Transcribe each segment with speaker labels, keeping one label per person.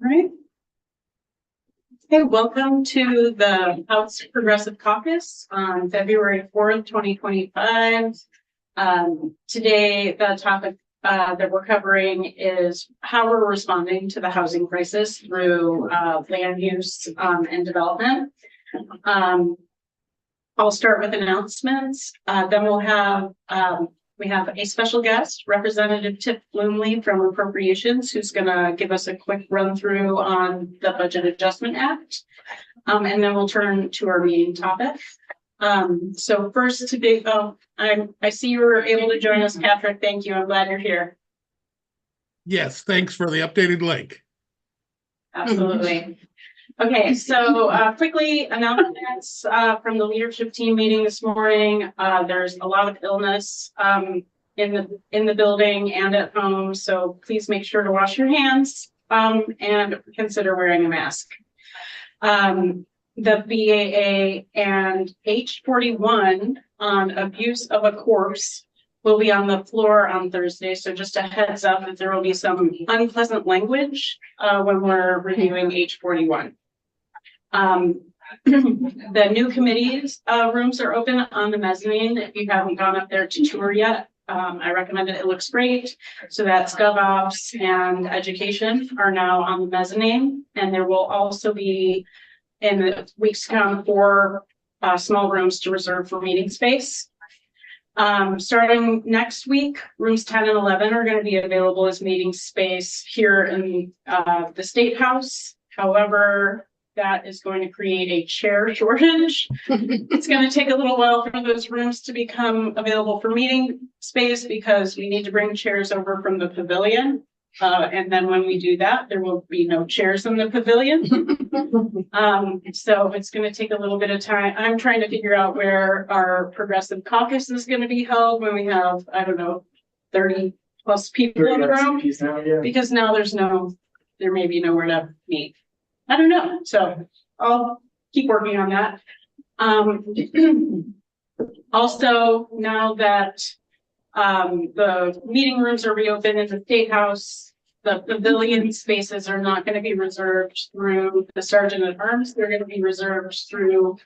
Speaker 1: Right. Hey, welcome to the House Progressive Caucus on February 4th, 2025. Today, the topic that we're covering is how we're responding to the housing crisis through land use and development. I'll start with announcements. Then we'll have we have a special guest, Representative Tip Bloomley from Appropriations, who's going to give us a quick run through on the Budget Adjustment Act. And then we'll turn to our meeting topic. So first to be, I see you were able to join us, Patrick. Thank you. I'm glad you're here.
Speaker 2: Yes, thanks for the updated link.
Speaker 1: Absolutely. Okay, so quickly announcements from the leadership team meeting this morning. There's a lot of illness in the building and at home, so please make sure to wash your hands and consider wearing a mask. The BAA and H41 on abuse of a corpse will be on the floor on Thursday. So just a heads up that there will be some unpleasant language when we're reviewing H41. The new committees rooms are open on the mezzanine. If you haven't gone up there to tour yet, I recommend it. It looks great. So that's GovOps and Education are now on the mezzanine, and there will also be in the weeks to come 4 small rooms to reserve for meeting space. Starting next week, rooms 10 and 11 are going to be available as meeting space here in the State House. However, that is going to create a chair shortage. It's going to take a little while for those rooms to become available for meeting space because we need to bring chairs over from the pavilion. And then when we do that, there will be no chairs in the pavilion. So it's going to take a little bit of time. I'm trying to figure out where our Progressive Caucus is going to be held when we have, I don't know, 30 plus people in the room. Now, yeah. Because now there may be nowhere to meet. I don't know. So I'll keep working on that. Also, now that the meeting rooms are reopened in the State House, the pavilion spaces are not going to be reserved through the Sergeant at Arms. They're going to be reserved through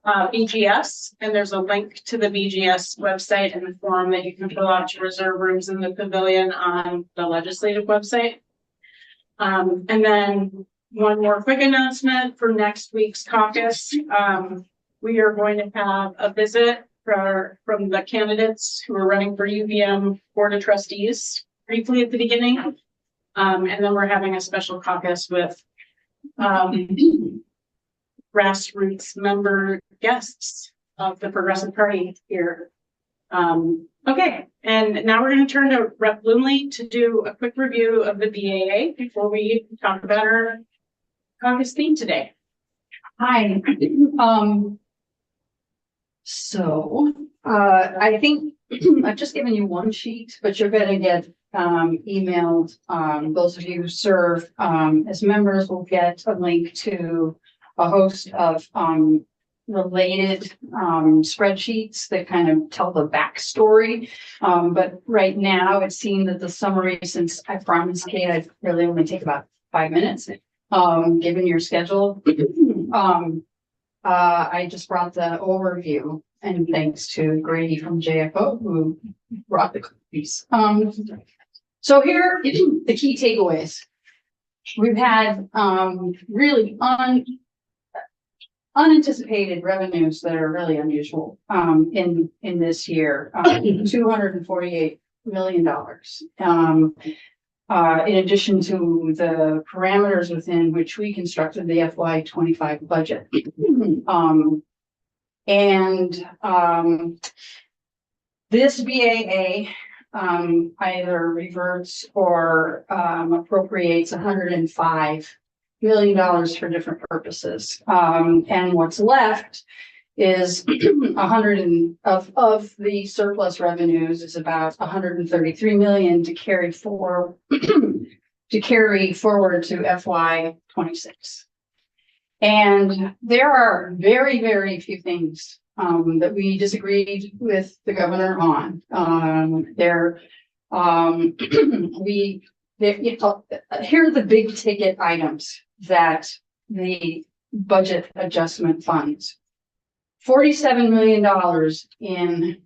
Speaker 1: BGS. And there's a link to the BGS website and the form that you can fill out to reserve rooms in the pavilion on the legislative website. And then one more quick announcement for next week's caucus. We are going to have a visit from the candidates who are running for UVM Board of Trustees briefly at the beginning. And then we're having a special caucus with grassroots member guests of the Progressive Party here. Okay, and now we're going to turn to Rep. Bloomley to do a quick review of the BAA before we talk about our caucus theme today.
Speaker 3: Hi. I think I've just given you one sheet, but you're going to get emailed. Those of you who serve as members will get a link to a host of related spreadsheets that kind of tell the backstory. But right now it seemed that the summary, since I promised Kate I'd really only take about 5 minutes, given your schedule. I just brought the overview, and thanks to Grady from JFO who brought the piece. So here are the key takeaways. We've had really unanticipated revenues that are really unusual in this year. $248 million. In addition to the parameters within which we constructed the FY25 budget. This BAA either reverts or appropriates $105 million for different purposes. And what's left is 100 of the surplus revenues is about 133 million to carry forward to FY26. And there are very, very few things that we disagreed with the governor on. There Here are the big ticket items that the budget adjustment funds. $47 million in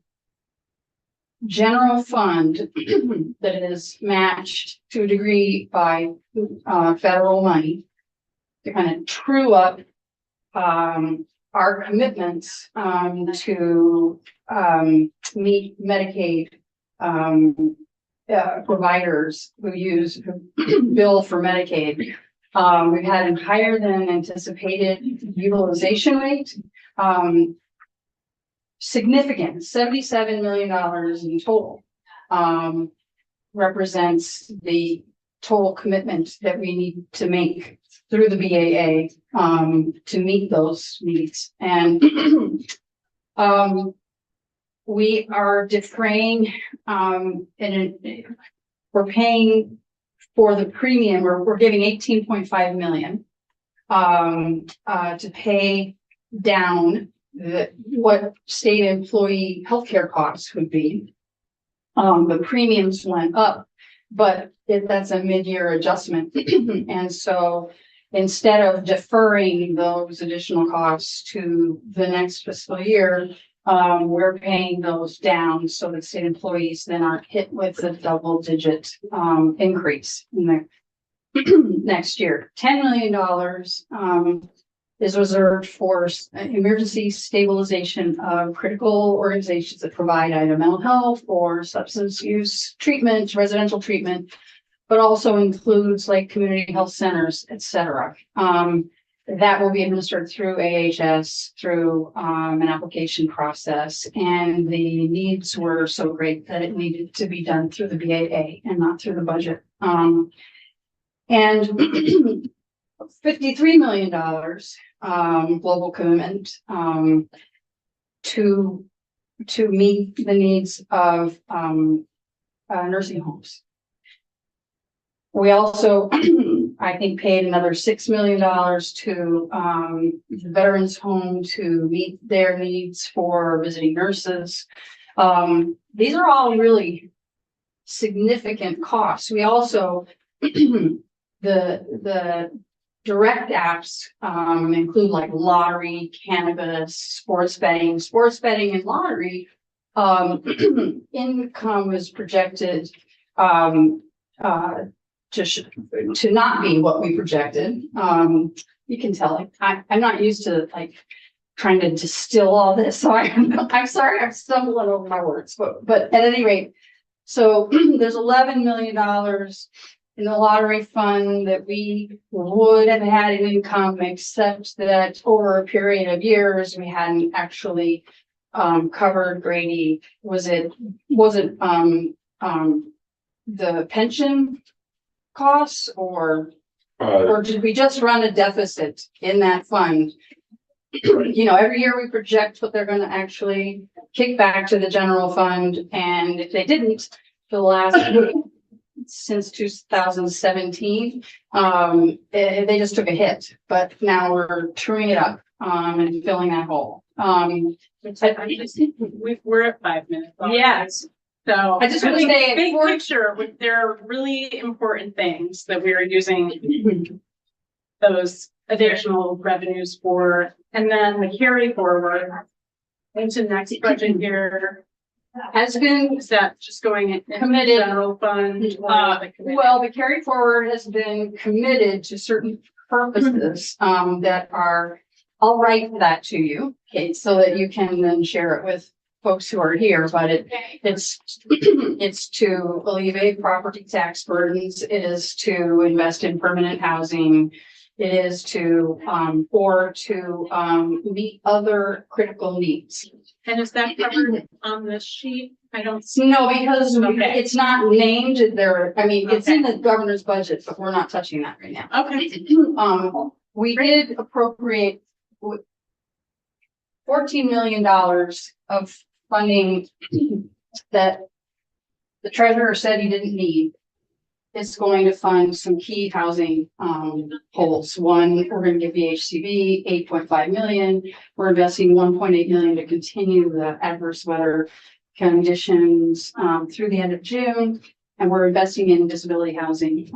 Speaker 3: general fund that is matched to a degree by federal money to kind of true up our commitments to meet Medicaid providers who bill for Medicaid. We've had a higher than anticipated utilization rate. Significant, $77 million in total, represents the total commitment that we need to make through the BAA to meet those needs. And we are defraying, we're paying for the premium, we're giving 18.5 million to pay down what state employee healthcare costs would be. The premiums went up, but that's a mid-year adjustment. And so instead of deferring those additional costs to the next fiscal year, we're paying those down so that state employees then aren't hit with a double-digit increase in the next year. $10 million is reserved for emergency stabilization of critical organizations that provide either mental health or substance use treatment, residential treatment, but also includes like community health centers, et cetera. That will be administered through AHS, through an application process. And the needs were so great that it needed to be done through the BAA and not through the budget. And $53 million global commitment to meet the needs of nursing homes. We also, I think, paid another $6 million to the Veterans Home to meet their needs for visiting nurses. These are all really significant costs. We also, the direct apps include like lottery, cannabis, sports betting and lottery. Income is projected to not be what we projected. You can tell I'm not used to like trying to distill all this, so I'm sorry I'm stumbling over my words, but at any rate, so there's $11 million in the lottery fund that we would have had in income, except that over a period of years we hadn't actually covered. Grady, was it the pension costs, or did we just run a deficit in that fund? You know, every year we project what they're going to actually kick back to the general fund, and if they didn't for the last since 2017, they just took a hit. But now we're truing it up and filling that hole.
Speaker 1: We're at 5 minutes.
Speaker 3: Yes.
Speaker 1: So
Speaker 3: I just want to say,
Speaker 1: big picture, there are really important things that we are using those additional revenues for, and then the carry forward into next budget year
Speaker 3: has been
Speaker 1: is that just going
Speaker 3: committed
Speaker 1: general fund.
Speaker 3: Well, the carry forward has been committed to certain purposes that are. I'll write that to you, Kate, so that you can then share it with folks who are here. But it's to alleviate property tax burdens. It is to invest in permanent housing. It is to meet other critical needs.
Speaker 1: And is that covered on this sheet? I don't
Speaker 3: see. No, because it's not named there. I mean, it's in the governor's budget, but we're not touching that right now.
Speaker 1: Okay.
Speaker 3: We did appropriate $14 million of funding that the treasurer said he didn't need. It's going to fund some key housing holes. One, we're going to give VHCV $8.5 million. We're investing $1.8 million to continue the adverse weather conditions, through the end of June. And we're investing in disability housing,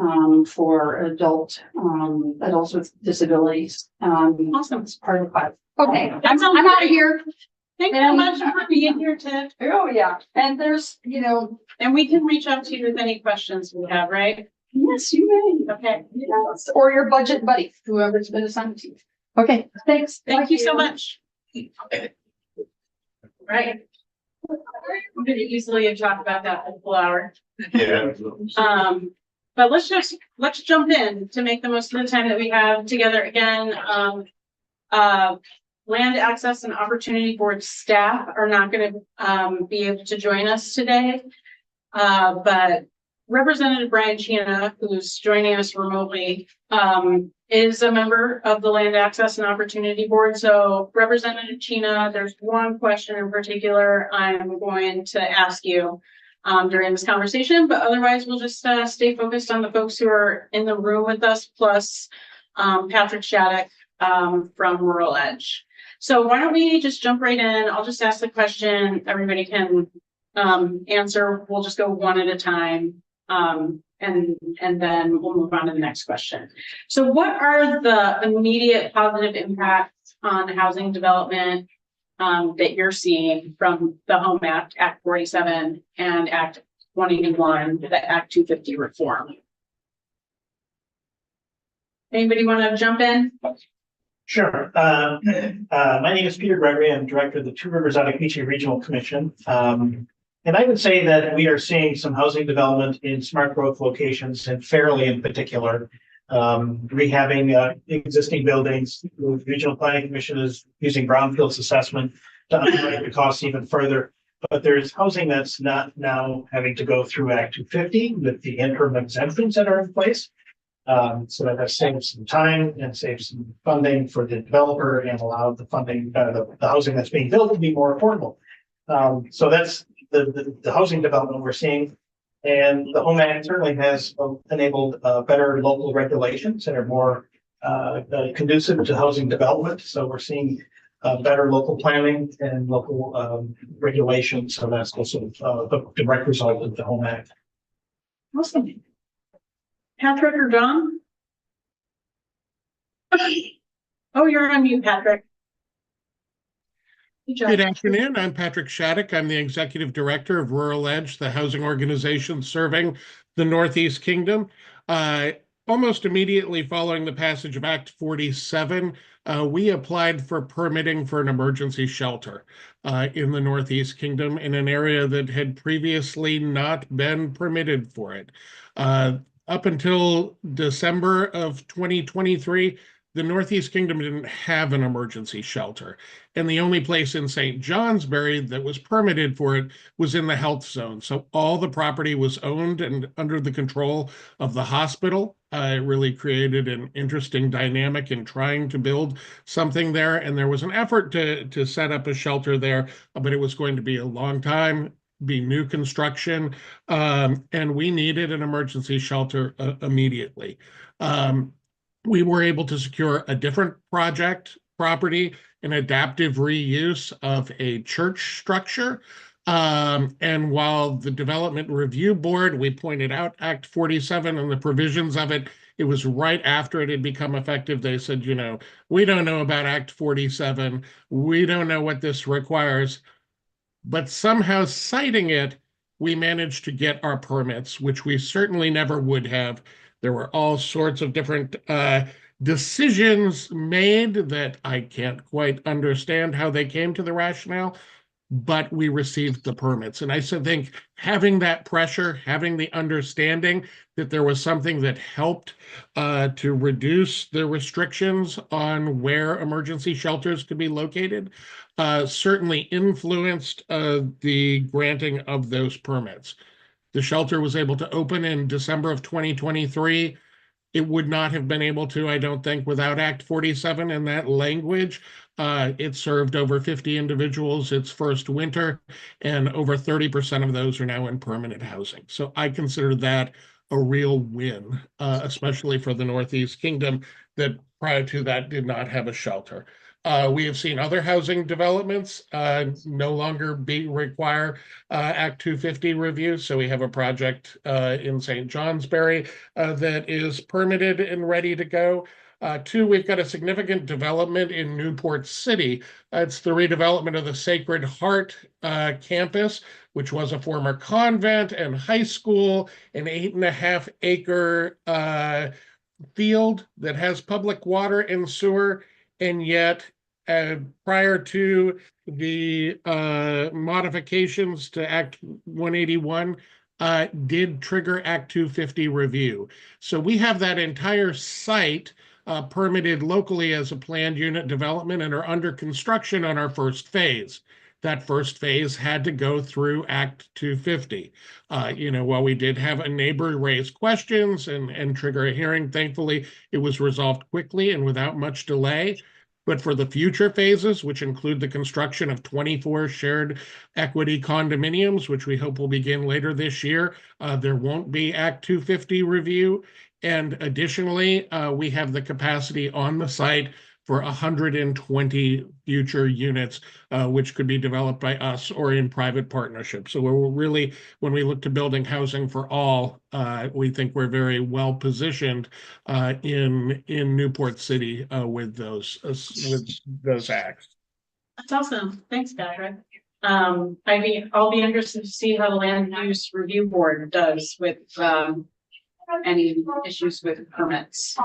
Speaker 3: for adults with disabilities.
Speaker 1: Awesome.
Speaker 3: It's part of that. Okay, I'm out of here.
Speaker 1: Thank you so much for being here, Ted.
Speaker 3: Oh, yeah. And there's,
Speaker 1: And we can reach out to you with any questions we have, right?
Speaker 3: yes, you may.
Speaker 1: Okay.
Speaker 3: Yes, or your budget buddy, whoever's been assigned to you. Okay, thanks.
Speaker 1: Thank you so much. Right. I'm gonna easily talk about that for a full hour.
Speaker 4: Yeah.
Speaker 1: But let's jump in to make the most of the time that we have together again. Land Access and Opportunity Board staff are not gonna be able to join us today. But Representative Brian Chena, who's joining us remotely, is a member of the Land Access and Opportunity Board. So Representative Chena, there's one question in particular I'm going to ask you during this conversation, but otherwise we'll just stay focused on the folks who are in the room with us, plus Patrick Shattuck from Rural Edge. So why don't we just jump right in? I'll just ask the question. Everybody can answer. We'll just go one at a time. And then we'll move on to the next question. So what are the immediate positive impacts on housing development that you're seeing from the Home Act, Act 47 and Act 181, the Act 250 reform? Anybody want to jump in?
Speaker 5: Sure. My name is Peter Gregory. I'm director of the Two Rivers Ottauquechee Regional Commission. And I would say that we are seeing some housing development in smart growth locations, and Fairleigh in particular, rehabbing existing buildings. The Regional Planning Commission is using brownfields assessment to underwrite the costs even further. But there's housing that's not now having to go through Act 250 with the interim exemptions that are in place. So that has saved some time and saved some funding for the developer and allowed the funding, the housing that's being built to be more affordable. So that's the housing development we're seeing. And the Home Act certainly has enabled better local regulations that are more conducive to housing development. So we're seeing better local planning and local regulations. So that's also a direct result of the Home Act.
Speaker 1: Awesome. Patrick or John? Oh, you're on mute, Patrick.
Speaker 2: Good afternoon. I'm Patrick Shattuck. I'm the Executive Director of Rural Edge, the housing organization serving the Northeast Kingdom. Almost immediately following the passage of Act 47, we applied for permitting for an emergency shelter in the Northeast Kingdom in an area that had previously not been permitted for it. Up until December of 2023, the Northeast Kingdom didn't have an emergency shelter. And the only place in St. Johnsbury that was permitted for it was in the health zone. So all the property was owned and under the control of the hospital. It really created an interesting dynamic in trying to build something there. And there was an effort to set up a shelter there, but it was going to be a long time, be new construction, and we needed an emergency shelter immediately. We were able to secure a different property, an adaptive reuse of a church structure. And while the Development Review Board, we pointed out Act 47 and the provisions of it, it was right after it had become effective. They said, we don't know about Act 47. We don't know what this requires. But somehow citing it, we managed to get our permits, which we certainly never would have. There were all sorts of different decisions made that I can't quite understand how they came to the rationale, but we received the permits. And I think having that pressure, having the understanding that there was something that helped to reduce the restrictions on where emergency shelters could be located, certainly influenced the granting of those permits. The shelter was able to open in December of 2023. It would not have been able to, I don't think, without Act 47 and that language. It served over 50 individuals its first winter, and over 30% of those are now in permanent housing. So I consider that a real win, especially for the Northeast Kingdom that prior to that did not have a shelter. We have seen other housing developments no longer require Act 250 review. So we have a project in St. Johnsbury that is permitted and ready to go. Two, we've got a significant development in Newport City. It's the redevelopment of the Sacred Heart campus, which was a former convent and high school, an 8.5-acre field that has public water and sewer, and yet prior to the modifications to Act 181, did trigger Act 250 review. So we have that entire site permitted locally as a planned unit development and are under construction on our first phase. That first phase had to go through Act 250. While we did have a neighbor raise questions and trigger a hearing, thankfully it was resolved quickly and without much delay. But for the future phases, which include the construction of 24 shared equity condominiums, which we hope will begin later this year, there won't be Act 250 review. And additionally, we have the capacity on the site for 120 future units, which could be developed by us or in private partnership. So we're really, when we look to building housing for all, we think we're very well positioned in Newport City with those acts.
Speaker 1: That's awesome. Thanks, Patrick. I'll be interested to see how the Land Use Review Board does with any issues with permits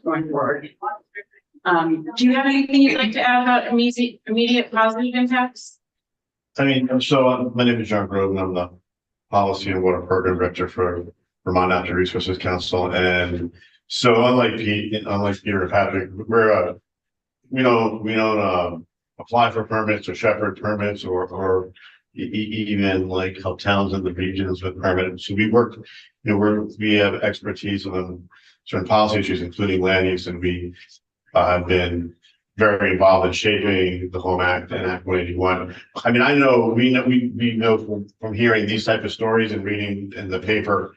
Speaker 1: going forward. Do you have anything you'd like to add about immediate positive impacts?
Speaker 4: I mean, so my name is John Grove, and I'm the Policy and Water Program Director for Vermont Natural Resources Council. And so unlike Peter and Patrick, we don't apply for permits or shepherd permits or even like help towns in the regions with permits. So we work, we have expertise on certain policy issues, including land use, and we have been very involved in shaping the Home Act and Act 181. I mean, we know from hearing these type of stories and reading in the paper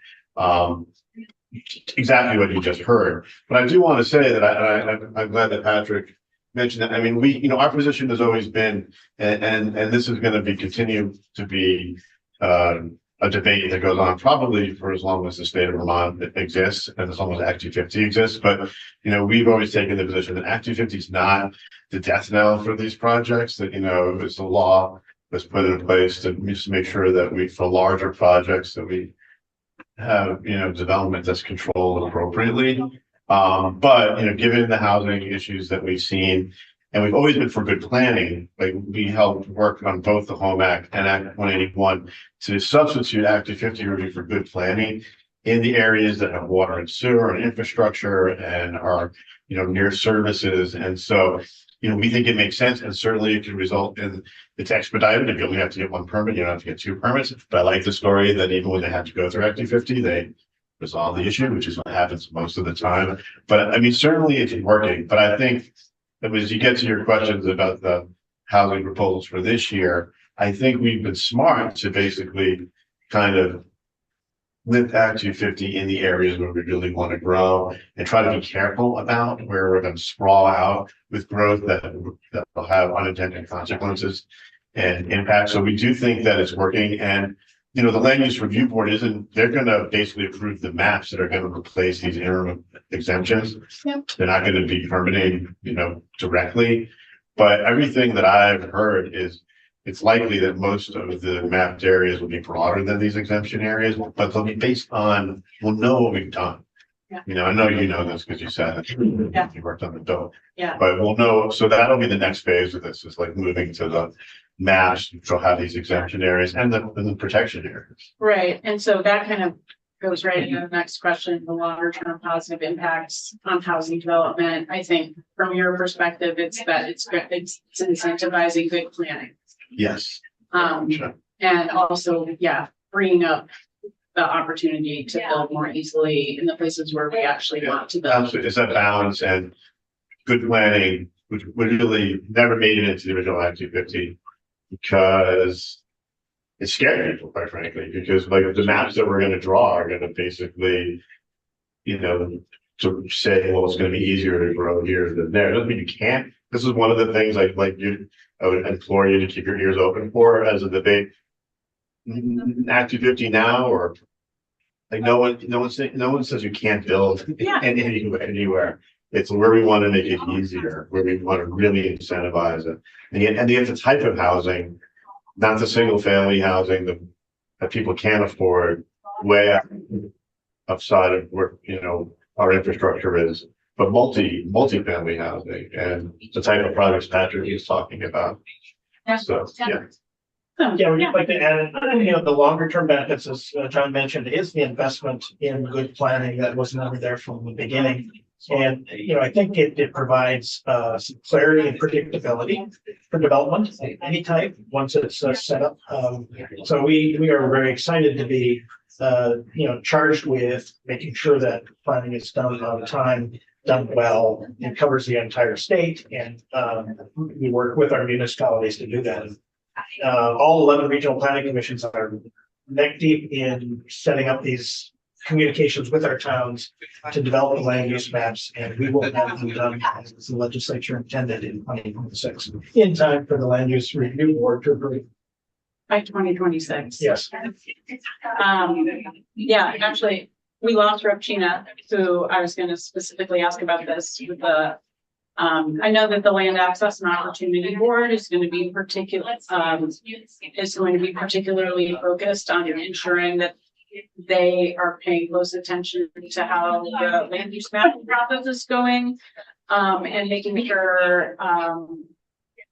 Speaker 4: exactly what you just heard. But I do want to say that I'm glad that Patrick mentioned that. I mean, our position has always been, and this is going to be continue to be a debate that goes on probably for as long as the state of Vermont exists and as long as Act 250 exists. But, we've always taken the position that Act 250 is not the death knell for these projects, that, it's a law that's put in place to just make sure that for larger projects that we have, development that's controlled appropriately. But, given the housing issues that we've seen, and we've always been for good planning, like we helped work on both the Home Act and Act 181 to substitute Act 250 review for good planning in the areas that have water and sewer and infrastructure and are, near services. And so, we think it makes sense, and certainly it can result in it's expedited. If you only have to get one permit, you don't have to get two permits. But I like the story that even when they had to go through Act 250, they resolve the issue, which is what happens most of the time. But I mean, certainly it's working. But I think as you get to your questions about the housing proposals for this year, I think we've been smart to basically kind of lift Act 250 in the areas where we really want to grow and try to be careful about where we're going to sprawl out with growth that will have unintended consequences and impact. So we do think that it's working. And the Land Use Review Board they're going to basically approve the maps that are going to replace these interim exemptions.
Speaker 1: Yep.
Speaker 4: They're not going to be permitting, directly, but everything that I've heard is it's likely that most of the mapped areas will be broader than these exemption areas, but they'll be based on, we'll know what we've done.
Speaker 1: Yeah.
Speaker 4: I know you know this because you said that you worked on the bill.
Speaker 1: Yeah.
Speaker 4: But we'll know, so that'll be the next phase of this, is like moving to the maps, which will have these exemption areas and the protection areas.
Speaker 1: Right. And so that kind of goes right into the next question, the longer term positive impacts on housing development. I think from your perspective, it's incentivizing good planning.
Speaker 4: Yes.
Speaker 1: Sure. And also, bringing up the opportunity to build more easily in the places where we actually want to build.
Speaker 4: Absolutely. It's that balance, and good planning, which really never made it into the original Act 250 because it scared people, quite frankly, because like the maps that we're going to draw are going to basically, to say, well, it's going to be easier to grow here than there. It doesn't mean you can't this is one of the things I would implore you to keep your ears open for as a debate. Act 250 now, or like no one says you can't build
Speaker 1: Yeah.
Speaker 4: anywhere. It's where we want to make it easier, where we want to really incentivize it. And yet the type of housing, not the single family housing that people can't afford way outside of where, our infrastructure is, but multi-family housing and the type of projects Patrick is talking about. So, yeah.
Speaker 5: Yeah, we'd like to add, the longer term benefits, as John mentioned, is the investment in good planning that was never there from the beginning. And, I think it provides some clarity and predictability for development of any type once it's set up. So we are very excited to be, charged with making sure that planning is done on time, done well, and covers the entire state. And we work with our municipalities to do that. All 11 regional planning commissions are neck deep in setting up these communications with our towns to develop the land use maps, and we will have them done as the legislature intended in 2026, in time for the land use review board to approve.
Speaker 1: By 2026.
Speaker 5: Yes.
Speaker 1: Yeah, actually, we lost Rep. Gina, who I was going to specifically ask about this with the. I know that the Land Access and Opportunity Board is going to be particularly focused on ensuring that they are paying close attention to how the land use map process is going, and making sure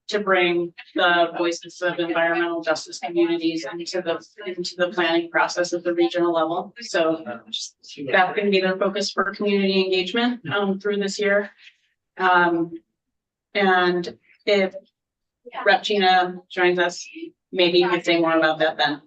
Speaker 1: to bring the voices of environmental justice communities into the planning process at the regional level. So that's going to be their focus for community engagement through this year. And if Rep. Gina joins us, maybe you could say more about that then.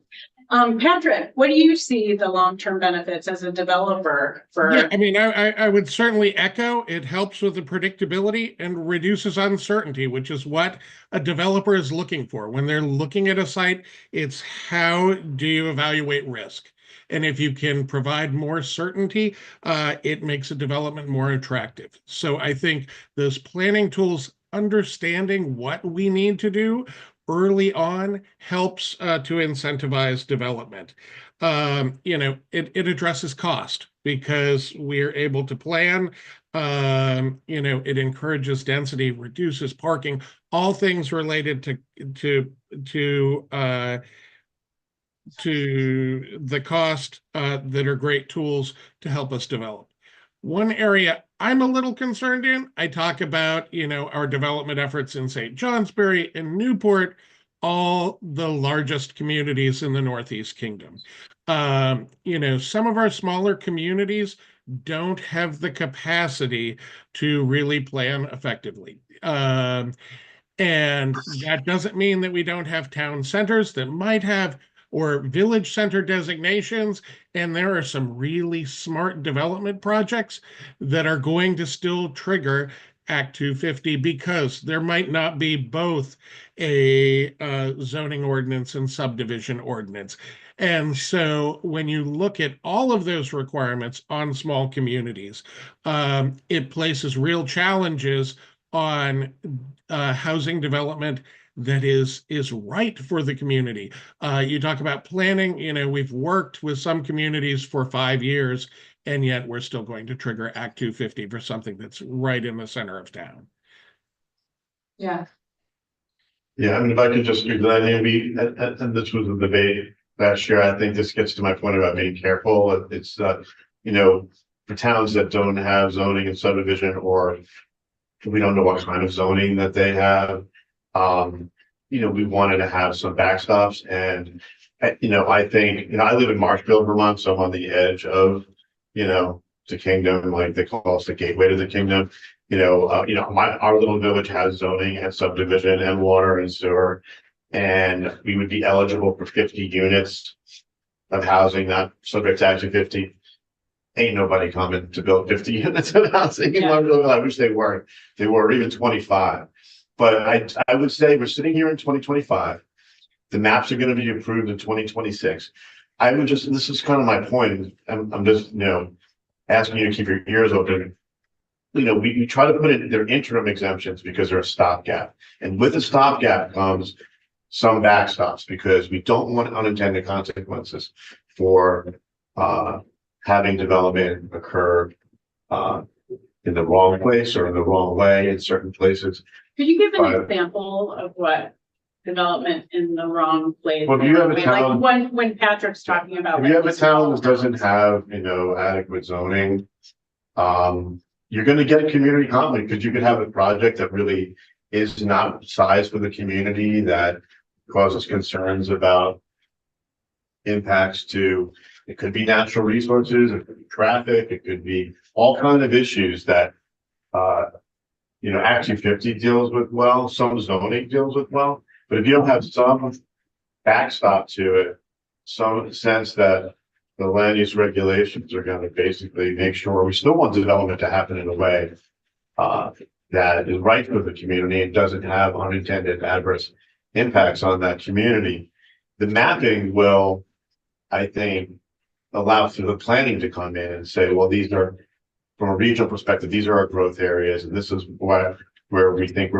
Speaker 1: Patrick, what do you see the long-term benefits as a developer for?
Speaker 2: Yeah, I mean, I would certainly echo it helps with the predictability and reduces uncertainty, which is what a developer is looking for. When they're looking at a site, it's how do you evaluate risk? And if you can provide more certainty, it makes a development more attractive. So I think those planning tools, understanding what we need to do early on helps to incentivize development. It addresses cost because we're able to plan. It encourages density, reduces parking, all things related to the cost that are great tools to help us develop. One area I'm a little concerned in, I talk about, our development efforts in St. Johnsbury and Newport, all the largest communities in the Northeast Kingdom. Some of our smaller communities don't have the capacity to really plan effectively. And that doesn't mean that we don't have town centers that might have or village center designations. And there are some really smart development projects that are going to still trigger Act 250 because there might not be both a zoning ordinance and subdivision ordinance. And so when you look at all of those requirements on small communities, it places real challenges on housing development that is right for the community. You talk about planning, we've worked with some communities for 5 years, and yet we're still going to trigger Act 250 for something that's right in the center of town.
Speaker 1: Yeah.
Speaker 4: Yeah, I mean, if I could just, and this was a debate last year, I think this gets to my point about being careful. It's, for towns that don't have zoning and subdivision, or we don't know what kind of zoning that they have, we wanted to have some backstops. And, I think, I live in Marshfield, Vermont, so I'm on the edge of, the kingdom, like they call us the gateway to the kingdom. Our little village has zoning and subdivision and water and sewer, and we would be eligible for 50 units of housing, not subject to Act 250. Ain't nobody coming to build 50 units of housing.
Speaker 1: Yeah.
Speaker 4: I wish they weren't. They were even 25. But I would say we're sitting here in 2025. The maps are going to be approved in 2026. I would just, and this is kind of my point. I'm just, asking you to keep your ears open. we try to put in their interim exemptions because they're a stopgap. And with a stopgap comes some backstops because we don't want unintended consequences for having development occur in the wrong place or in the wrong way in certain places.
Speaker 1: Could you give an
Speaker 4: But-
Speaker 1: example of what development in the wrong place?
Speaker 4: Well, if you have a
Speaker 1: Like
Speaker 4: town-
Speaker 1: when Patrick's talking about.
Speaker 4: If you have a
Speaker 1: these
Speaker 4: town
Speaker 1: small
Speaker 4: that doesn't
Speaker 1: towns.
Speaker 4: have, adequate zoning, you're gonna get community conflict, because you could have a project that really is not sized for the community, that causes concerns about impacts to, it could be natural resources, it could be traffic, it could be all kind of issues that, Act 250 deals with well, some zoning deals with well, but if you don't have some backstop to it, some sense that the land use regulations are going to basically make sure we still want development to happen in a way that is right for the community and doesn't have unintended adverse impacts on that community. The mapping will, I think, allow for the planning to come in and say, well, these are, from a regional perspective, these are our growth areas, and this is where we think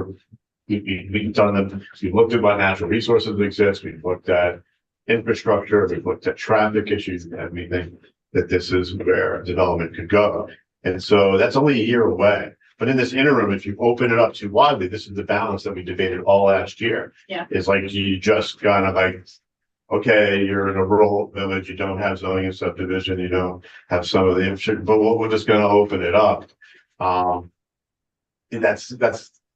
Speaker 4: we've done them. We've looked at what natural resources exist. We've looked at infrastructure. We've looked at traffic issues, and we think that this is where development could go. And so that's only a year away. But in this interim, if you open it up too widely, this is the balance that we debated all last year.
Speaker 1: Yeah.
Speaker 4: It's like you just kind of like, okay, you're in a rural village, you don't have zoning and subdivision, you don't have some of the infrastructure, but we're just going to open it up. And that's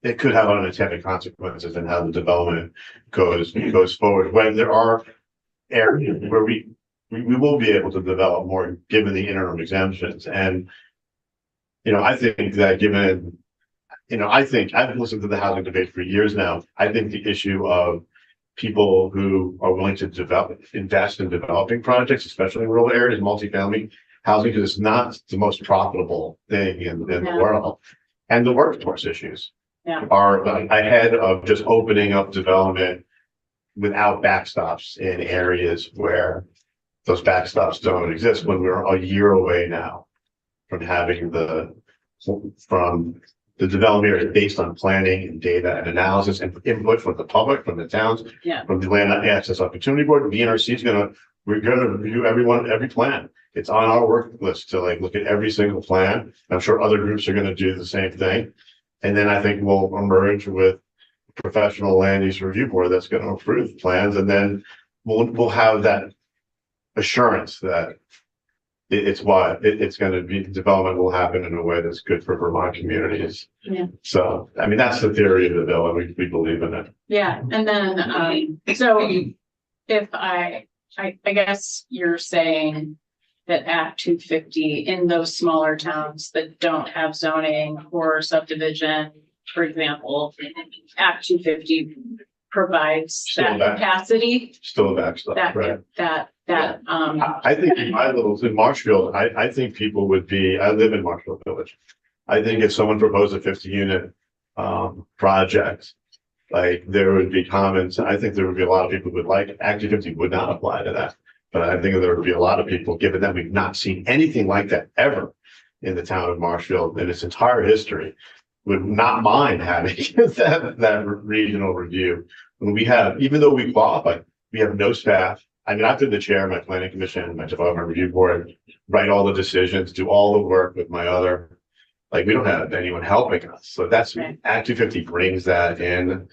Speaker 4: it could have unintended consequences in how the development goes forward. When there are areas where we will be able to develop more given the interim exemptions. And I think that given, I think I've listened to the housing debate for years now. I think the issue of people who are willing to invest in developing projects, especially in rural areas, multifamily housing, because it's not the most profitable thing in the world. And the workforce issues are ahead of just opening up development without backstops in areas where those backstops don't exist, when we're a year away now from having from the development area based on planning and data and analysis and input from the public, from the towns, from the Land Access Opportunity Board. The NRC we're gonna review every plan. It's on our work list to look at every single plan. I'm sure other groups are gonna do the same thing. And then I think we'll emerge with a professional land use review board that's gonna approve plans, and then we'll have that assurance that it's going to be, development will happen in a way that's good for Vermont communities.
Speaker 1: Yeah.
Speaker 4: So, I mean, that's the theory of the bill, and we believe in it.
Speaker 1: Yeah, and then, so if I guess you're saying that Act 250 in those smaller towns that don't have zoning or subdivision, for example, Act 250 provides
Speaker 4: Still
Speaker 1: that capacity.
Speaker 4: Still a backstop, right? I think in in Marshfield, I think people would be, I live in Marshfield Village. I think if someone proposed a 50-unit project, there would be comments. I think there would be a lot of people who would like Act 250 would not apply to that. But I think there would be a lot of people, given that we've not seen anything like that ever in the town of Marshfield in its entire history, would not mind having that regional review. When we have, even though we qualify, we have no staff. I mean, I've been the chair of my planning commission, my development review board, write all the decisions, do all the work with my other, we don't have anyone helping us. So that's
Speaker 1: Right.
Speaker 4: Act 250 brings that in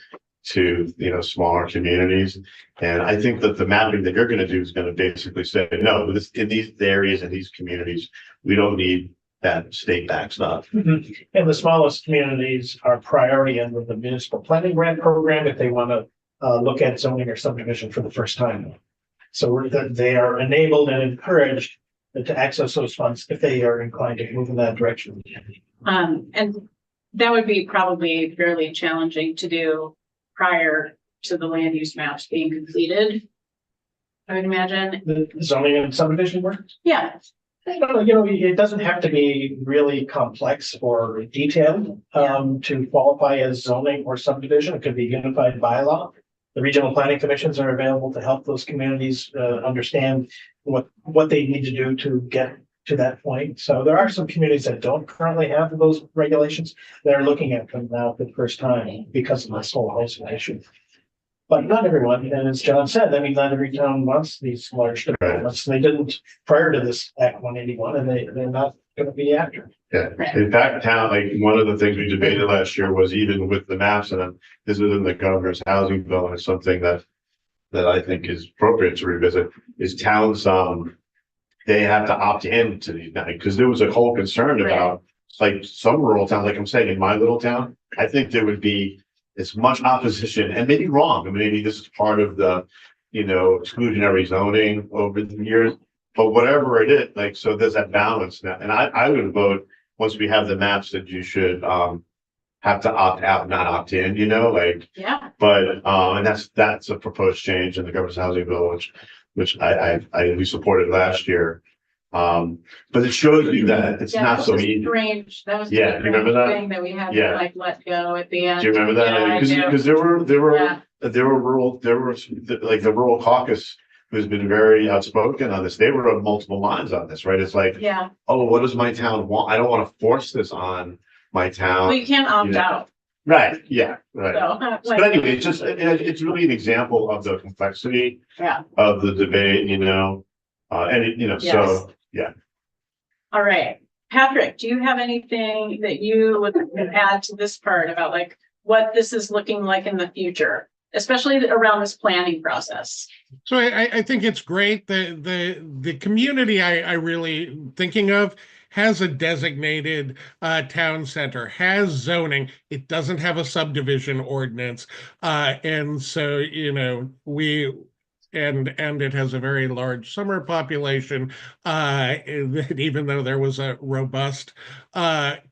Speaker 4: to, smaller communities. And I think that the mapping that you're going to do is going to basically say, no, in these areas and these communities, we don't need that state backstop.
Speaker 5: And the smallest communities are priority under the municipal planning grant program if they want to look at zoning or subdivision for the first time. So they are enabled and encouraged to access those funds if they are inclined to move in that direction.
Speaker 1: And that would be probably fairly challenging to do prior to the land use maps being completed, I would imagine.
Speaker 5: The zoning and subdivision work?
Speaker 1: Yeah,
Speaker 5: It doesn't have to be really complex or detailed to qualify as zoning or subdivision. It could be unified bylaw. The regional planning commissions are available to help those communities understand what they need to do to get to that point. So there are some communities that don't currently have those regulations that are looking at them now for the first time because of this whole housing issue. But not everyone, and as John said, I mean, not every town wants these large developments. They didn't prior to this Act 181, and they're not going to be after.
Speaker 4: Yeah, in fact, town, like, one of the things we debated last year was even with the maps, and then this is in the governor's housing bill, and it's something that I think is appropriate to revisit, is towns, they have to opt in to these now, because there was a whole concern about, like, some rural towns, like I'm saying, in my little town, I think there would be as much opposition, and maybe wrong, and maybe this is part of the, exclusionary zoning over the years, but whatever it is, like, so there's that balance now, and I would vote, once we have the maps, that you should, have to opt out, not opt in, like,
Speaker 1: Yeah,
Speaker 4: but, and that's a proposed change in the governor's housing bill, which we supported last year. But it shows you that it's
Speaker 1: yeah,
Speaker 4: not
Speaker 1: that
Speaker 4: so
Speaker 1: was
Speaker 4: easy.
Speaker 1: strange. That was
Speaker 4: Yeah,
Speaker 1: the
Speaker 4: you remember that?
Speaker 1: thing that we had to
Speaker 4: Yeah.
Speaker 1: like let go at the end.
Speaker 4: Do you remember that?
Speaker 1: Yeah, I do.
Speaker 4: Because there were like the rural caucus, who's been very outspoken on this. They were of multiple minds on this, right? It's like,
Speaker 1: Yeah,
Speaker 4: oh, what does my town want? I don't want to force this on my
Speaker 1: well,
Speaker 4: town.
Speaker 1: you can't opt
Speaker 4: Yeah.
Speaker 1: out,
Speaker 4: Right, yeah, right.
Speaker 1: so.
Speaker 4: But anyway, it's just, it's really an example of the complexity
Speaker 1: Yeah,
Speaker 4: of the debate, and so, yeah.
Speaker 1: all right. Patrick, do you have anything that you would add to this part about like what this is looking like in the future, especially around this planning process?
Speaker 2: So I think it's great. The community I really thinking of has a designated town center, has zoning. It doesn't have a subdivision ordinance. And so, and it has a very large summer population, even though there was a robust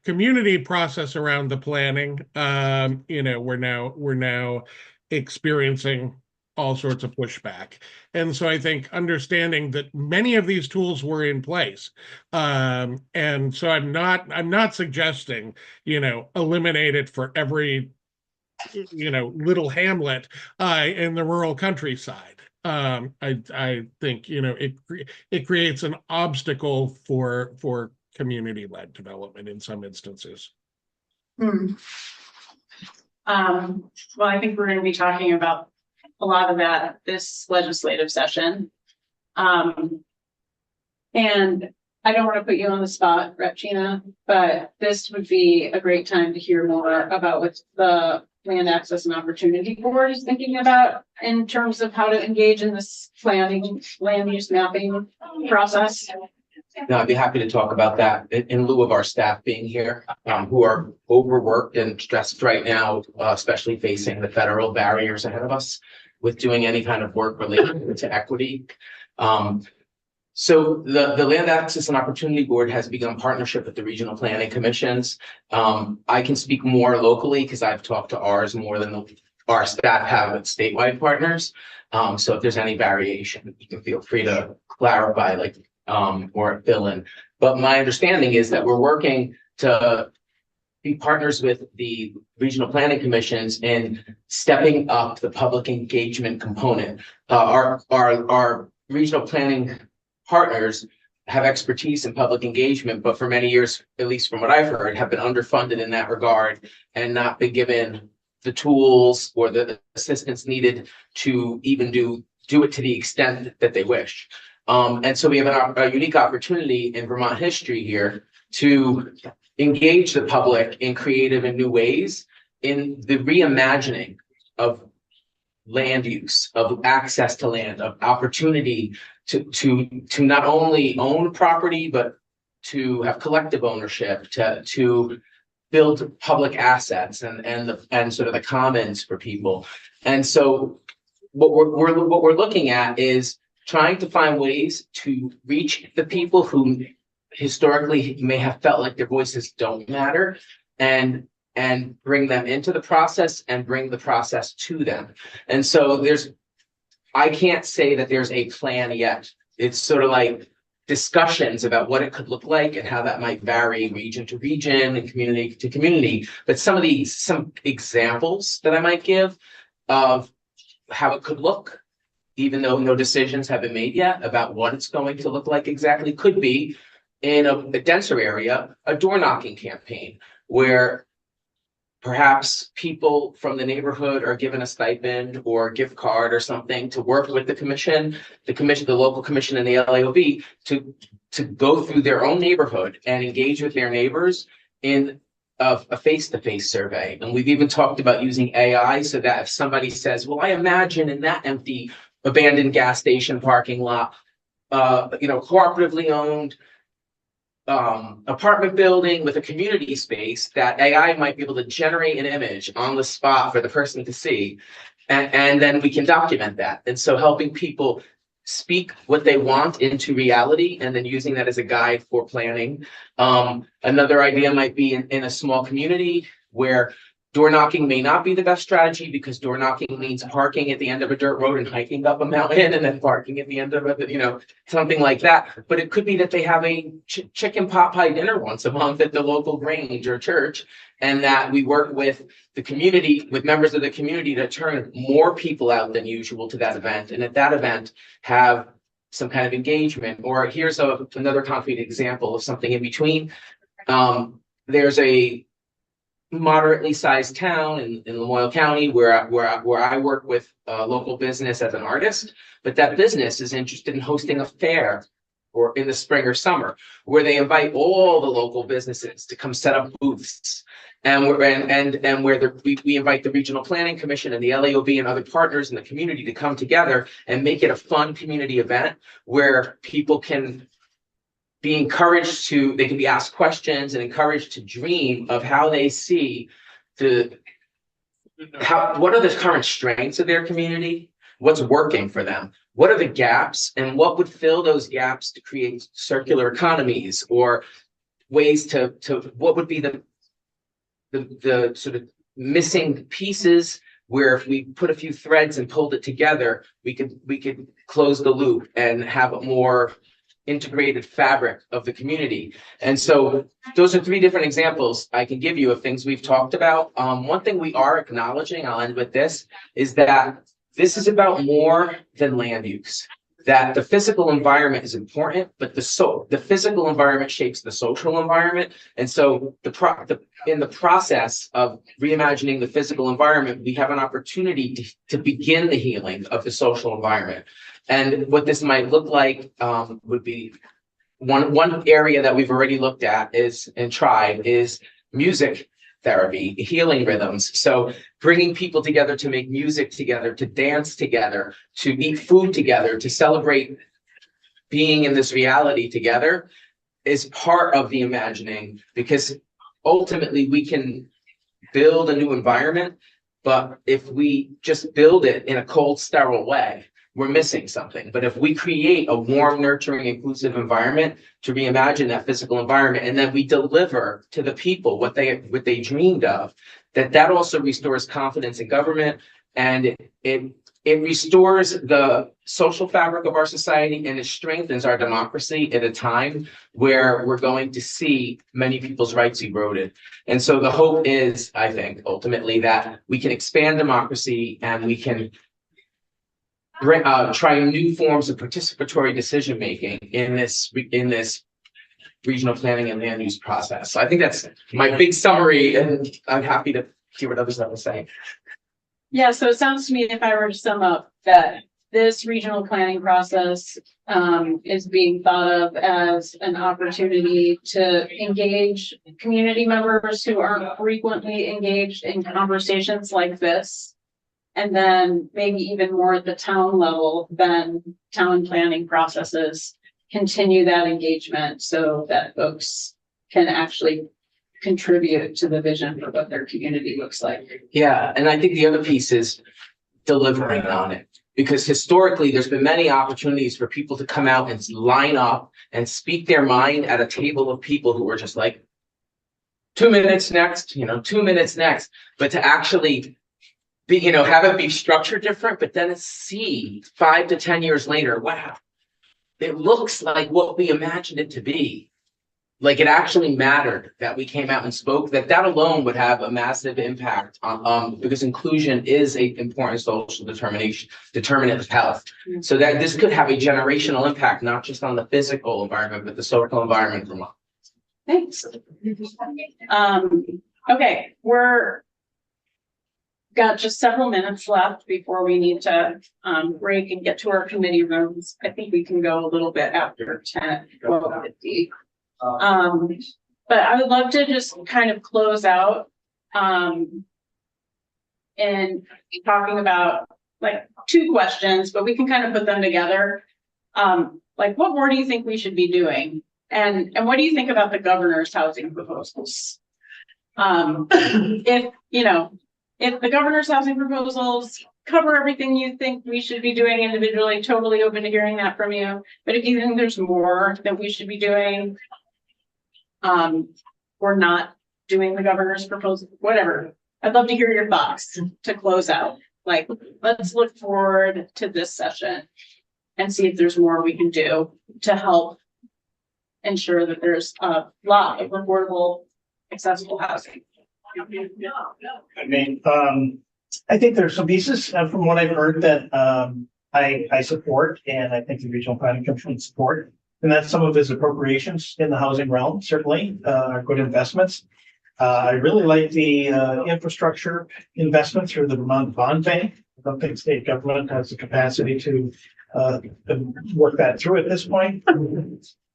Speaker 2: community process around the planning. We're now experiencing all sorts of pushback. And so I think understanding that many of these tools were in place. And so I'm not suggesting, eliminate it for every, little hamlet in the rural countryside. I think, it creates an obstacle for community-led development in some instances.
Speaker 1: Well, I think we're going to be talking about a lot of that this legislative session. And I don't want to put you on the spot, Regina, but this would be a great time to hear more about what the Land Access and Opportunity Board is thinking about in terms of how to engage in this planning, land use mapping process.
Speaker 6: No, I'd be happy to talk about that in lieu of our staff being here, who are overworked and stressed right now, especially facing the federal barriers ahead of us with doing any kind of work related to equity. So the Land Access and Opportunity Board has begun partnership with the regional planning commissions. I can speak more locally because I've talked to ours more than our staff have with statewide partners. So if there's any variation, you can feel free to clarify, or fill in. But my understanding is that we're working to be partners with the regional planning commissions in stepping up the public engagement component. Our regional planning partners have expertise in public engagement, but for many years, at least from what I've heard, have been underfunded in that regard and not been given the tools or the assistance needed to even do it to the extent that they wish. And so we have a unique opportunity in Vermont history here to engage the public in creative and new ways in the reimagining of land use, of access to land, of opportunity to not only own property, but to have collective ownership, to build public assets and sort of the commons for people. And so what we're looking at is trying to find ways to reach the people who historically may have felt like their voices don't matter and bring them into the process and bring the process to them. And so I can't say that there's a plan yet. It's sort of like discussions about what it could look like and how that might vary region to region and community to community. But some examples that I might give of how it could look, even though no decisions have been made yet about what it's going to look like exactly, could be in a denser area, a door knocking campaign where perhaps people from the neighborhood are given a stipend or a gift card or something to work with the commission, the local commission and the LAOB to go through their own neighborhood and engage with their neighbors in a face-to-face survey. And we've even talked about using AI so that if somebody says, well, I imagine in that empty abandoned gas station parking lot, cooperatively owned apartment building with a community space, that AI might be able to generate an image on the spot for the person to see. And then we can document that. And so helping people speak what they want into reality and then using that as a guide for planning. Another idea might be in a small community where door knocking may not be the best strategy because door knocking means parking at the end of a dirt road and hiking up a mountain and then parking at the end of it, something like that. But it could be that they have a chicken pot pie dinner once a month at the local Grange or church, and that we work with the community, with members of the community to turn more people out than usual to that event. And at that event, have some kind of engagement. Or here's another concrete example of something in between. There's a moderately sized town in Lamoille County where I work with a local business as an artist, but that business is interested in hosting a fair or in the spring or summer where they invite all the local businesses to come set up booths. And we invite the Regional Planning Commission and the LAOB and other partners in the community to come together and make it a fun community event where people can be encouraged they can be asked questions and encouraged to dream of how they see what are the current strengths of their community, what's working for them, what are the gaps, and what would fill those gaps to create circular economies or ways to what would be the sort of missing pieces where if we put a few threads and pulled it together, we could close the loop and have a more integrated fabric of the community. And so those are 3 different examples I can give you of things we've talked about. One thing we are acknowledging, I'll end with this, is that this is about more than land use. That the physical environment is important, but the physical environment shapes the social environment. And so in the process of reimagining the physical environment, we have an opportunity to begin the healing of the social environment. And what this might look like would be one area that we've already looked at is music therapy, healing rhythms. So bringing people together to make music together, to dance together, to eat food together, to celebrate being in this reality together is part of the imagining, because ultimately we can build a new environment, but if we just build it in a cold, sterile way, we're missing something. But if we create a warm, nurturing, inclusive environment to reimagine that physical environment, and then we deliver to the people what they dreamed of, that also restores confidence in government, and it restores the social fabric of our society, and it strengthens our democracy at a time where we're going to see many people's rights eroded. And so the hope is, I think, ultimately that we can expand democracy and we can try new forms of participatory decision-making in this regional planning and land use process. So I think that's my big summary, and I'm happy to hear what others have to say.
Speaker 1: Yeah, so it sounds to me, if I were to sum up, that this regional planning process is being thought of as an opportunity to engage community members who aren't frequently engaged in conversations like this. And then maybe even more at the town level than town planning processes, continue that engagement so that folks can actually contribute to the vision for what their community looks like.
Speaker 6: Yeah, and I think the other piece is delivering on it. Because historically, there's been many opportunities for people to come out and line up and speak their mind at a table of people who were just like, 2 minutes next, 2 minutes next, but to actually have it be structured different, but then see 5 to 10 years later, wow, it looks like what we imagined it to be. like it actually mattered that we came out and spoke, that alone would have a massive impact on, because inclusion is a important social determinant of health. So that this could have a generational impact, not just on the physical environment, but the social environment for Vermont.
Speaker 1: Thanks. Okay, we're got just several minutes left before we need to break and get to our committee rooms. I think we can go a little bit after 12:50. But I would love to just kind of close out and talking about like two questions, but we can kind of put them together. Like, what more do you think we should be doing? And what do you think about the governor's housing proposals? If, you know, if the governor's housing proposals cover everything you think we should be doing individually, totally open to hearing that from you. But if you think there's more that we should be doing, or not doing the governor's proposal, whatever. I'd love to hear your thoughts to close out. Like, let's look forward to this session and see if there's more we can do to help ensure that there's a lot of affordable, accessible housing.
Speaker 5: I mean, I think there's some pieces from what I've heard that I support, and I think the Regional Planning Commission support. And that's some of his appropriations in the housing realm, certainly, are good investments. I really like the infrastructure investment through the Vermont Bond Bank. I don't think state government has the capacity to work that through at this point.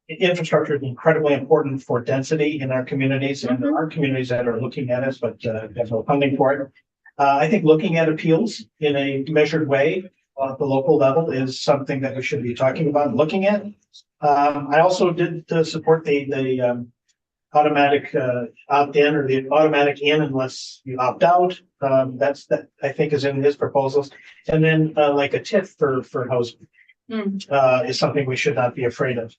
Speaker 5: Infrastructure is incredibly important for density in our communities, and there are communities that are looking at us, but have no funding for it. I think looking at appeals in a measured way at the local level is something that we should be talking about and looking at. I also did support the automatic opt-in or the automatic in unless you opt out. That I think is in his proposals. And then like a TIF for housing is something we should not be afraid of.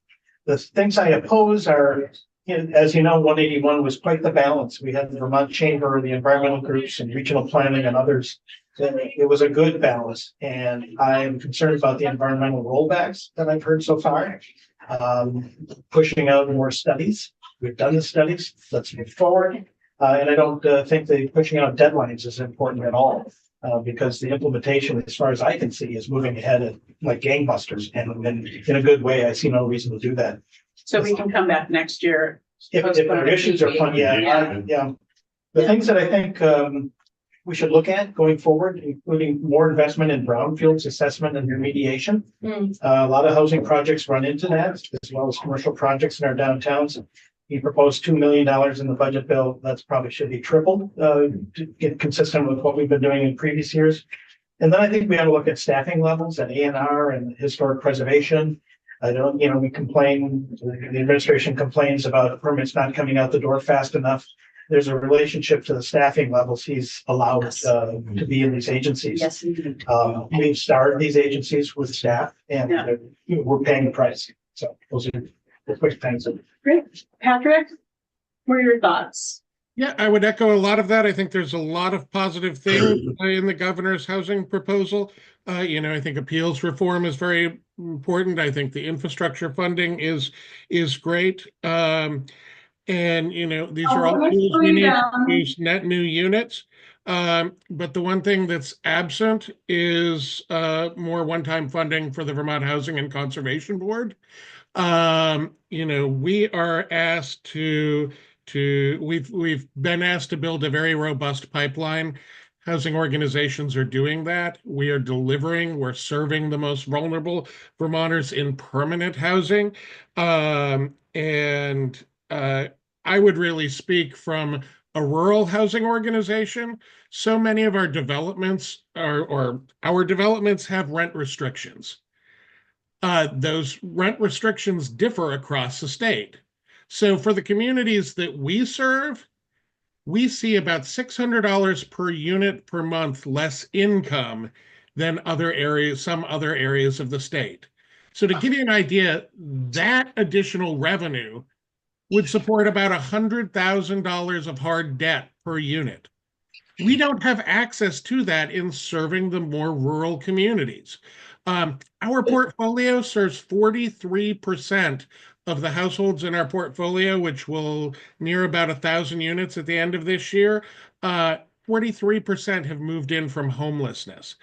Speaker 5: The things I oppose are, as you know, 181 was quite the balance. We had the Vermont Chamber, the environmental groups and regional planning and others. It was a good balance. And I am concerned about the environmental rollbacks that I've heard so far. Pushing out more studies. We've done the studies. Let's move forward. And I don't think the pushing out deadlines is important at all. Because the implementation, as far as I can see, is moving ahead like gangbusters, and in a good way. I see no reason to do that.
Speaker 1: So we can come back next year.
Speaker 5: If our issues are fun, yeah. The things that I think we should look at going forward, including more investment in brownfields assessment and remediation. A lot of housing projects run into that, as well as commercial projects in our downtowns. He proposed $2 million in the budget bill. That's probably should be tripled to get consistent with what we've been doing in previous years. And then I think we ought to look at staffing levels at A&R and historic preservation. I don't, we complain, the administration complains about permits not coming out the door fast enough. There's a relationship to the staffing levels he's allowed to be in these agencies.
Speaker 3: Yes, indeed.
Speaker 5: We've started these agencies with staff, and we're paying the price. So those are the quick things.
Speaker 1: Great. Patrick, what are your thoughts?
Speaker 2: Yeah, I would echo a lot of that. I think there's a lot of positive things in the governor's housing proposal. I think appeals reform is very important. I think the infrastructure funding is great. And, these are all tools we need to use net new units. But the one thing that's absent is more one-time funding for the Vermont Housing and Conservation Board. We are asked we've been asked to build a very robust pipeline. Housing organizations are doing that. We are delivering, we're serving the most vulnerable Vermonters in permanent housing. I would really speak from a rural housing organization. So many of our developments or our developments have rent restrictions. Those rent restrictions differ across the state. So for the communities that we serve, we see about $600 per unit per month less income than some other areas of the state. So to give you an idea, that additional revenue would support about $100,000 of hard debt per unit. We don't have access to that in serving the more rural communities. Our portfolio serves 43% of the households in our portfolio, which will near about 1,000 units at the end of this year, 43% have moved in from homelessness.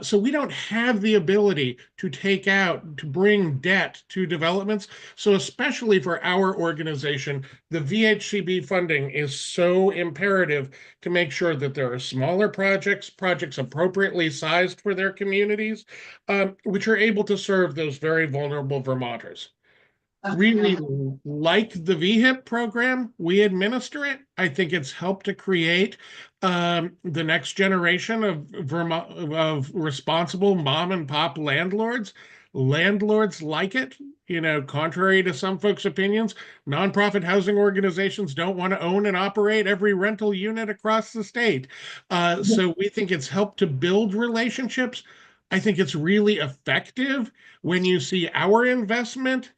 Speaker 2: So we don't have the ability to bring debt to developments. So especially for our organization, the VHCB funding is so imperative to make sure that there are smaller projects appropriately sized for their communities, which are able to serve those very vulnerable Vermonters. Really like the VHIP program. We administer it. I think it's helped to create the next generation of Vermont of responsible mom and pop landlords. Landlords like it. You know, contrary to some folks' opinions, nonprofit housing organizations don't want to own and operate every rental unit across the state. So we think it's helped to build relationships. I think it's really effective when you see our investment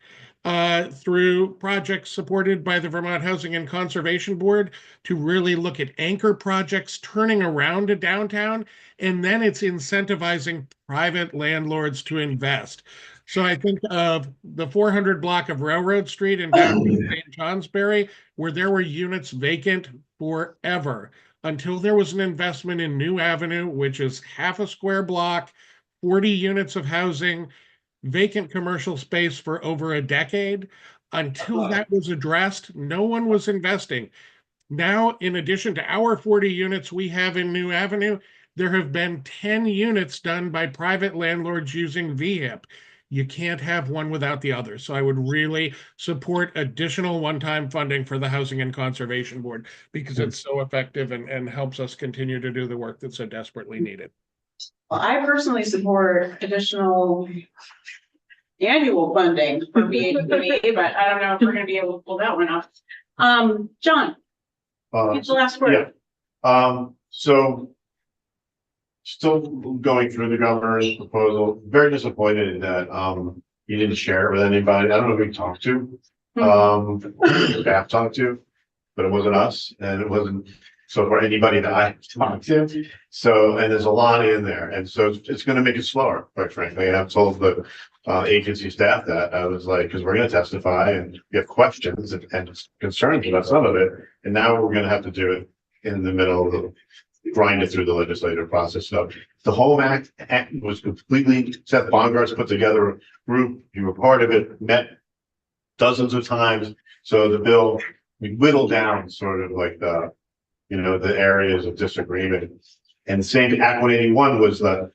Speaker 2: through projects supported by the Vermont Housing and Conservation Board to really look at anchor projects turning around a downtown, and then it's incentivizing private landlords to invest. So I think of the 400 block of Railroad Street in downtown St. Johnsbury, where there were units vacant forever until there was an investment in New Avenue, which is half a square block, 40 units of housing, vacant commercial space for over a decade. Until that was addressed, no one was investing. Now, in addition to our 40 units we have in New Avenue, there have been 10 units done by private landlords using VHIP. You can't have one without the other. So I would really support additional one-time funding for the Housing and Conservation Board because it's so effective and helps us continue to do the work that's so desperately needed.
Speaker 7: Well, I personally support additional annual funding for VHB,
Speaker 1: But I don't know if we're gonna be able to pull that one off. John, get the last word.
Speaker 4: So still going through the governor's proposal, very disappointed that he didn't share it with anybody. I don't know who he talked to, staff talked to, but it wasn't us, and it wasn't so for anybody that I talked to. So, and there's a lot in there, and so it's going to make it slower, quite frankly. And I've told the agency staff that I was like, because we're going to testify and we have questions and concerns about some of it, and now we're going to have to do it in the middle of the grind it through the legislative process. So the whole act was completely, Seth Bongart's put together a group, you were part of it, met dozens of times. So the bill, we whittled down sort of like the, the areas of disagreement. And the same Act 181 was the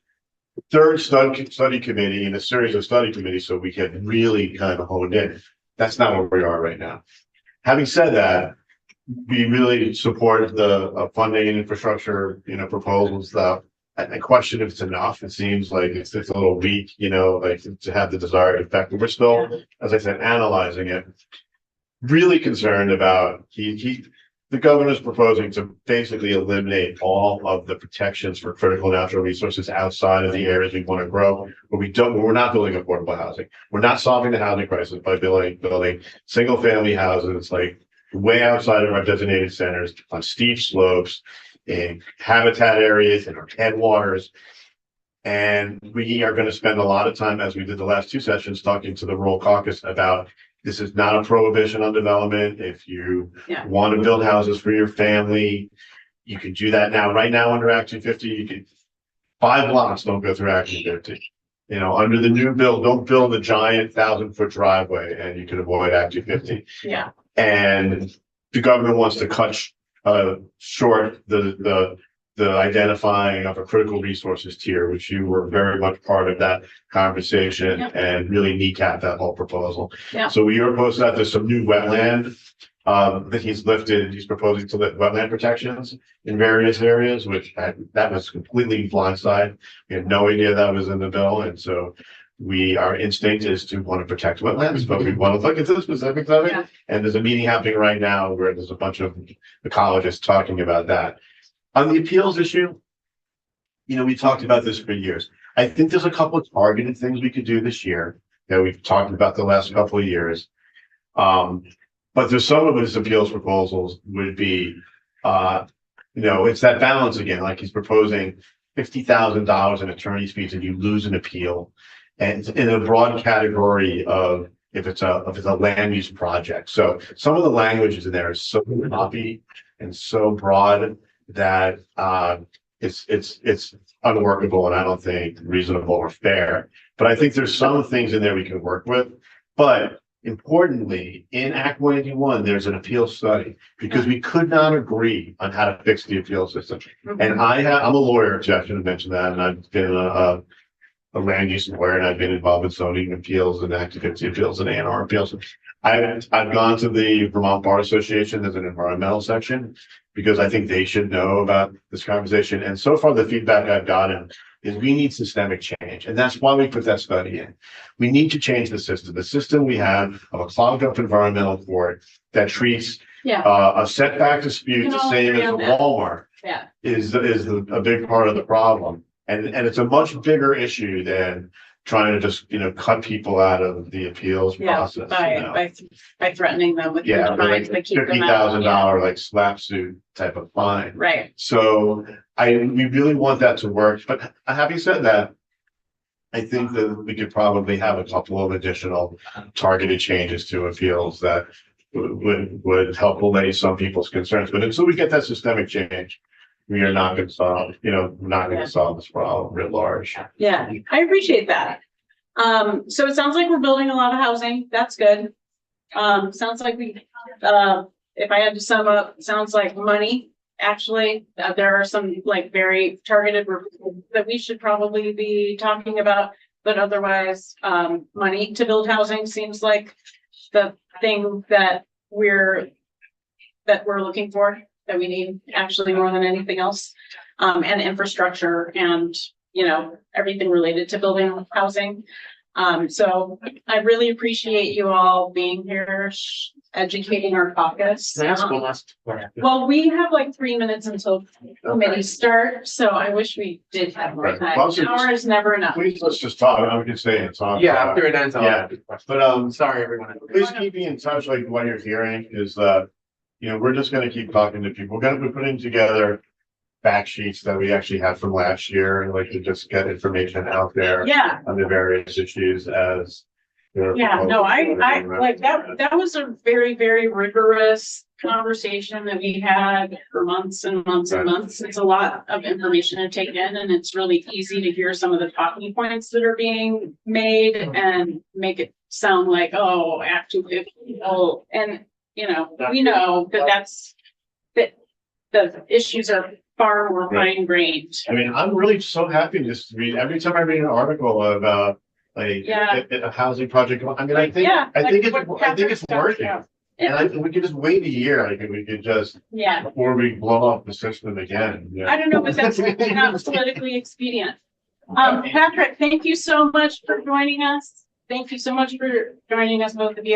Speaker 4: third study committee in a series of study committees. So we had really kind of honed in. That's not where we are right now. Having said that, we really support the funding and infrastructure, proposals. I question if it's enough. It seems like it's a little weak, like to have the desired effect. But we're still, as I said, analyzing it. Really concerned about the governor's proposing to basically eliminate all of the protections for critical natural resources outside of the areas we want to grow. But we're not building affordable housing. We're not solving the housing crisis by building single family houses like way outside of our designated centers on steep slopes in habitat areas and our headwaters. And we are going to spend a lot of time, as we did the last two sessions, talking to the rural caucus about this is not a prohibition on development. If you want to build houses for your family, you can do that now. Right now under Act 250, you can 5 blocks don't go through Act 250. Under the new bill, don't build a giant 1,000-foot driveway and you can avoid Act 250.
Speaker 1: Yeah.
Speaker 4: And the government wants to cut short the identifying of a critical resources tier, which you were very much part of that conversation and really kneecap that whole proposal.
Speaker 1: Yeah.
Speaker 4: So we are opposed to that. There's some new wetland that he's lifted. He's proposing to lift wetland protections in various areas, which that was completely blindside. We had no idea that was in the bill. And so our instinct is to want to protect wetlands, but we want to look at the specifics of it.
Speaker 1: Yeah.
Speaker 4: And there's a meeting happening right now where there's a bunch of ecologists talking about that. On the appeals issue, we talked about this for years. I think there's a couple of targeted things we could do this year that we've talked about the last couple of years. But there's some of his appeals proposals would be, it's that balance again, like he's proposing $50,000 in attorney's fees and you lose an appeal. And in a broad category of if it's a land use project. So some of the language in there is so choppy and so broad that it's unworkable, and I don't think reasonable or fair. But I think there's some things in there we can work with. But importantly, in Act 181, there's an appeal study because we could not agree on how to fix the appeal system. And I'm a lawyer, Jeff should have mentioned that, and I've been a land use lawyer, and I've been involved in zoning appeals and activity appeals and A&R appeals. I've gone to the Vermont Bar Association as an environmental section because I think they should know about this conversation. And so far, the feedback I've gotten is we need systemic change. And that's why we put that study in. We need to change the system. The system we have of a clogged up environmental court that treats a setback dispute the same as a Walmart is a big part of the problem. And it's a much bigger issue than trying to just, cut people out of the appeals process.
Speaker 7: By threatening them with.
Speaker 4: Like $50,000 like slap suit type of fine.
Speaker 7: Right.
Speaker 4: So we really want that to work. But having said that, I think that we could probably have a couple of additional targeted changes to appeals that would help allay some people's concerns. But until we get that systemic change, we are not going to solve, solve this problem writ large.
Speaker 7: Yeah, I appreciate that. So it sounds like we're building a lot of housing. That's good. Sounds like if I had to sum up, sounds like money. Actually, there are some like very targeted that we should probably be talking about, but otherwise, money to build housing seems like the thing that we're looking for, that we need actually more than anything else, and infrastructure and, everything related to building housing. So I really appreciate you all being here, educating our caucus.
Speaker 6: Can I ask one last question?
Speaker 7: Well, we have like 3 minutes until committees start, so I wish we did have more
Speaker 4: Right.
Speaker 7: time.
Speaker 4: Well,
Speaker 7: An hour is never enough.
Speaker 4: Please, let's just talk. We can stay and talk.
Speaker 6: Yeah, after it ends, I'll
Speaker 4: Yeah.
Speaker 6: have a question.
Speaker 4: But
Speaker 6: Sorry, everyone.
Speaker 4: please keep me in touch. Like what you're hearing is that, we're just going to keep talking to people. We're going to be putting together fact sheets that we actually had from last year, and like to just get information out there
Speaker 7: Yeah,
Speaker 4: on the various issues as.
Speaker 7: yeah, no, I like that was a very, very rigorous conversation that we had for months and months and months. It's a lot of information to take in, and it's really easy to hear some of the talking points that are being made and make it sound like, oh, Act 250, and we know that that the issues are far more fine grained.
Speaker 4: I mean, I'm really so happy to just read every time I read an article about a housing project. I mean, I think it's working. And we could just wait a year. I think we could just before we blow up the system again. Yeah.
Speaker 7: I don't know, but that's not politically expedient. Patrick, thank you so much for joining us. Thank you so much for joining us, both of you.